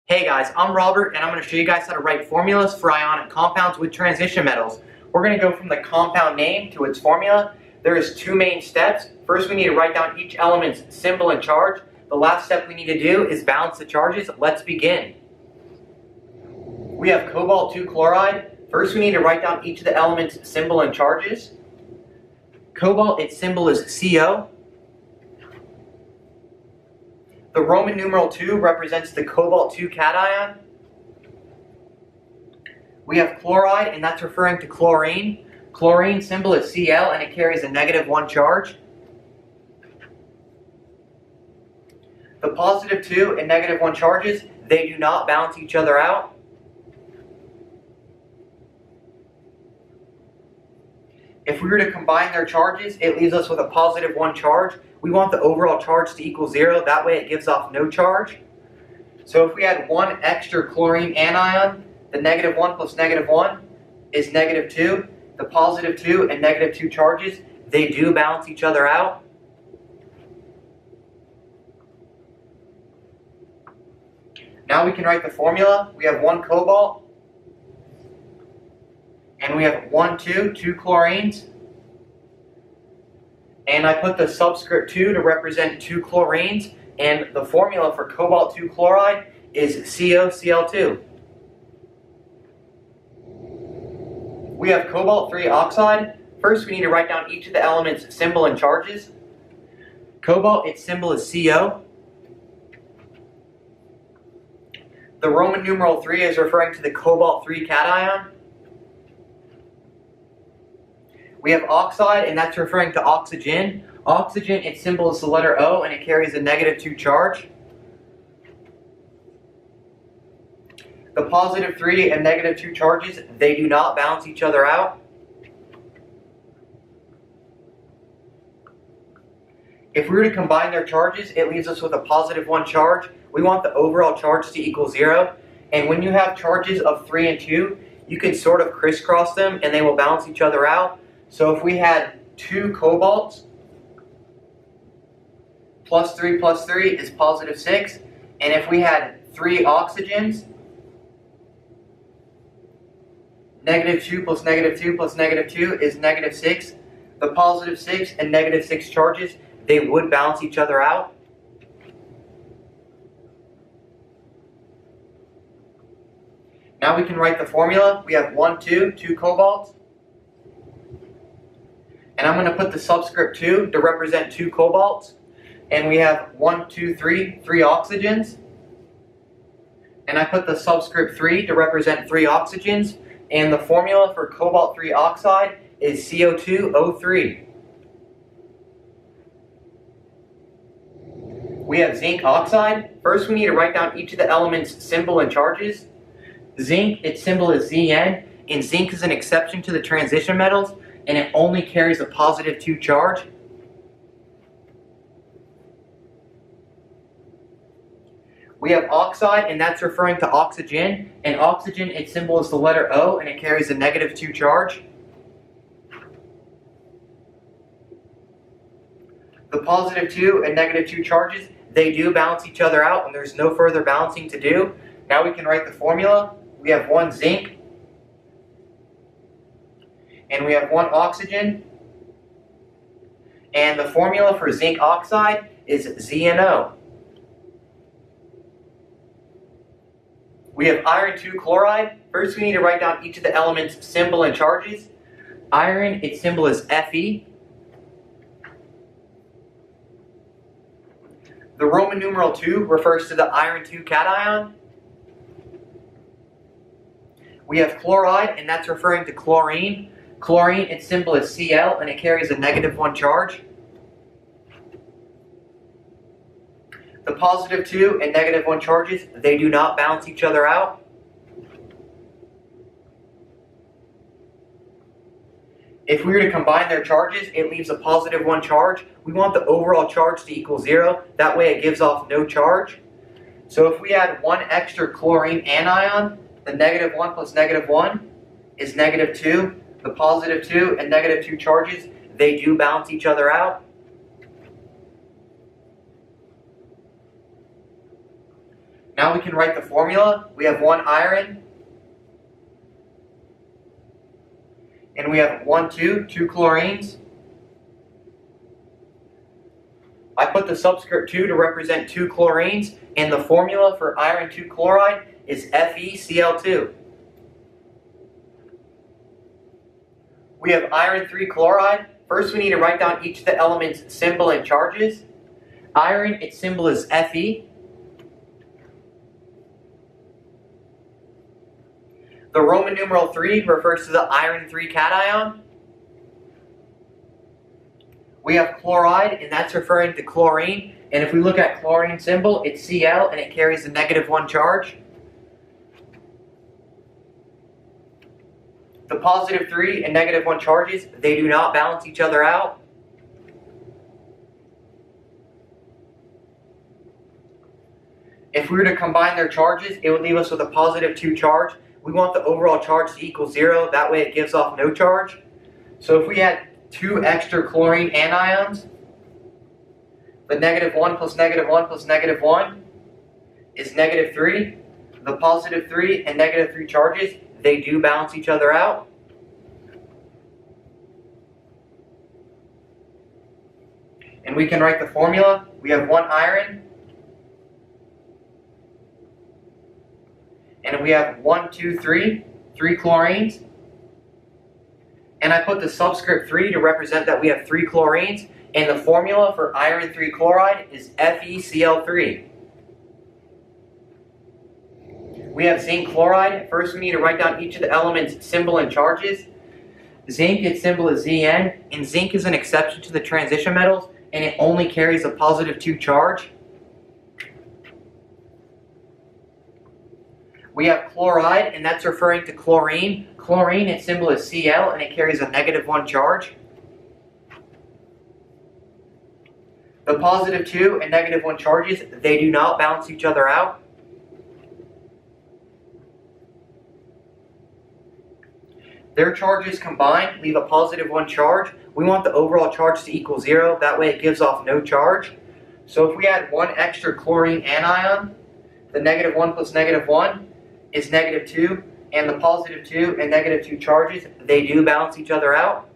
Hey guys, I'm Robert and I'm going to show you guys how to write formulas for ionic compounds with transition metals. We're going to go from the compound name to its formula. There is two main steps. First we need to write down each element's symbol and charge. The last step we need to do is balance the charges. Let's begin. We have cobalt 2 chloride. First we need to write down each of the elements' symbol and charges. Cobalt, its symbol is CO. The Roman numeral 2 represents the cobalt 2 cation. We have chloride, and that's referring to chlorine. Chlorine symbol is Cl, and it carries a -1 charge. The +2 and -1 charges, they do not balance each other out. If we were to combine their charges, it leaves us with a +1 charge. We want the overall charge to equal 0, that way it gives off no charge. So if we had one extra chlorine anion, the -1 plus -1 is -2. The +2 and -2 charges, they do balance each other out. Now we can write the formula. We have 1 cobalt, and we have 2 chlorines. And I put the subscript 2 to represent 2 chlorines, and the formula for cobalt 2 chloride is CoCl2. We have cobalt 3 oxide. First we need to write down each of the elements' symbol and charges. Cobalt, its symbol is Co. The Roman numeral 3 is referring to the cobalt 3 cation. We have oxide, and that's referring to oxygen. Oxygen, its symbol is the letter O, and it carries a -2 charge. The +3 and -2 charges, they do not balance each other out. If we were to combine their charges, it leaves us with a +1 charge. We want the overall charge to equal 0. And when you have charges of 3 and 2, you can sort of crisscross them, and they will balance each other out. So if we had 2 cobalts, +3 plus 3 is +6. And if we had 3 oxygens, -2 plus -2 plus -2 is -6. The +6 and -6 charges, they would balance each other out. Now we can write the formula. We have 2 cobalts. And I'm going to put the subscript 2 to represent 2 cobalts. And we have 3 oxygens. And I put the subscript 3 to represent 3 oxygens. And the formula for cobalt 3 oxide is CO2O3. We have zinc oxide. First we need to write down each of the elements' symbol and charges. Zinc, its symbol is Zn. And zinc is an exception to the transition metals, and it only carries a +2 charge. We have oxide, and that's referring to oxygen. And oxygen, its symbol is the letter O, and it carries a -2 charge. The +2 and -2 charges, they do balance each other out, and there's no further balancing to do. Now we can write the formula. We have 1 zinc, and we have 1 oxygen, and the formula for zinc oxide is ZnO. We have iron 2 chloride. First we need to write down each of the elements' symbol and charges. Iron, its symbol is Fe. The Roman numeral 2 refers to the iron 2 cation. We have chloride, and that's referring to chlorine. Chlorine, its symbol is Cl, and it carries a -1 charge. The +2 and -1 charges, they do not balance each other out. If we were to combine their charges, it leaves a +1 charge. We want the overall charge to equal 0. That way it gives off no charge. So if we had 1 extra chlorine anion, the -1 plus -1 is -2. The +2 and -2 charges, they do balance each other out. Now we can write the formula. We have 1 iron, and we have 2 chlorines. I put the subscript 2 to represent 2 chlorines, and the formula for iron 2 chloride is FeCl2. We have iron 3 chloride. First we need to write down each of the elements' symbol and charges. Iron, its symbol is Fe. The Roman numeral 3 refers to the iron 3 cation. We have chloride, and that's referring to chlorine. And if we look at chlorine symbol, it's Cl, and it carries a -1 charge. The positive 3 and -1 charges, they do not balance each other out. If we were to combine their charges, it would leave us with a positive 2 charge. We want the overall charge to equal 0, that way it gives off no charge. So if we had 2 extra chlorine anions, the -1 plus -1 plus -1 is -3. The positive 3 and -3 charges, they do balance each other out. And we can write the formula. We have 1 iron, and we have 1, 2, 3 chlorines. And I put the subscript 3 to represent that we have 3 chlorines, and the formula for iron 3 chloride is FeCl3. We have zinc chloride. First we need to write down each of the elements' symbol and charges. Zinc, its symbol is Zn, and zinc is an exception to the transition metals, and it only carries a positive 2 charge. We have chloride, and that's referring to chlorine. Chlorine, its symbol is Cl, and it carries a -1 charge. The positive 2 and -1 charges, they do not balance each other out. Their charges combined leave a positive 1 charge. We want the overall charge to equal 0, that way it gives off no charge. So if we add 1 extra chlorine anion, the -1 plus -1 is -2, and the positive 2 and -2 charges, they do balance each other out.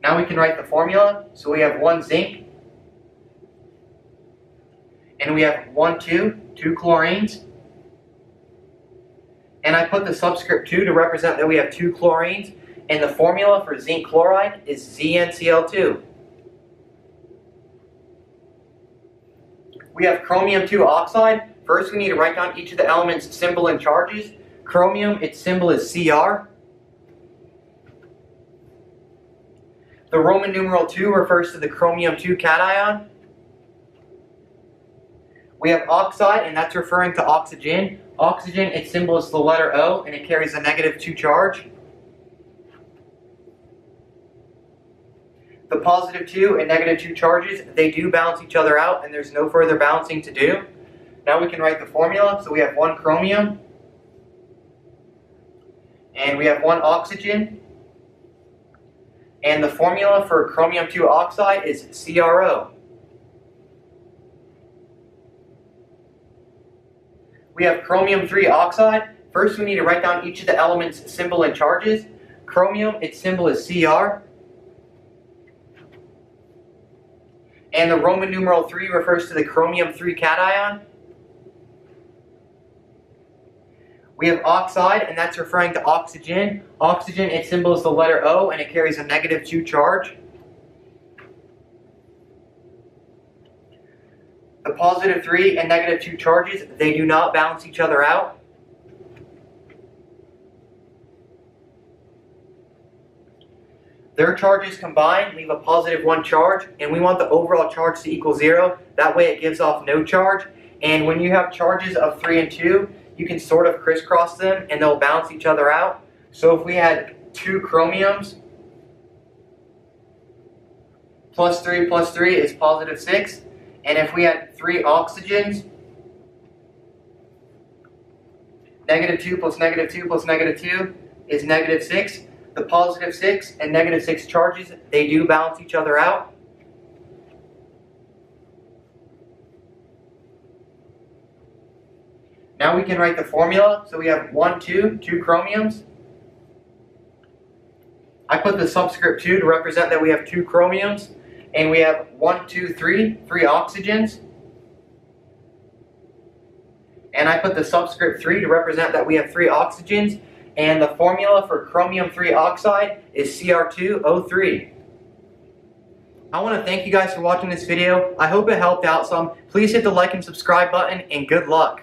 Now we can write the formula. So we have 1 zinc, and we have 2 chlorines. And I put the subscript 2 to represent that we have 2 chlorines, and the formula for zinc chloride is ZnCl2. We have chromium 2 oxide. First we need to write down each of the elements' symbol and charges. Chromium, its symbol is Cr. The Roman numeral 2 refers to the chromium 2 cation. We have oxide, and that's referring to oxygen. Oxygen, its symbol is the letter O, and it carries a -2 charge. The positive 2 and -2 charges, they do balance each other out, and there's no further balancing to do. Now we can write the formula. So we have 1 chromium, and we have 1 oxygen, and the formula for chromium 2 oxide is CrO. We have chromium 3 oxide. First we need to write down each of the elements' symbol and charges. Chromium, its symbol is Cr. And the Roman numeral 3 refers to the chromium 3 cation. We have oxide, and that's referring to oxygen. Oxygen, its symbol is the letter O, and it carries a -2 charge. The positive 3 and -2 charges, they do not balance each other out. Their charges combined leave a positive 1 charge, and we want the overall charge to equal 0. That way it gives off no charge. And when you have charges of 3 and 2, you can sort of crisscross them, and they'll balance each other out. So if we had 2 chromiums, plus 3 is positive 6. And if we had 3 oxygens, -2 plus -2 plus -2 is -6. The positive 6 and -6 charges, they do balance each other out. Now we can write the formula. So we have 1, 2, 2 chromiums. I put the subscript 2 to represent that we have 2 chromiums. And we have 1, 2, 3, 3 oxygens. And I put the subscript 3 to represent that we have 3 oxygens. And the formula for chromium 3 oxide is Cr2O3. I want to thank you guys for watching this video. I hope it helped out some. Please hit the like and subscribe button, and good luck.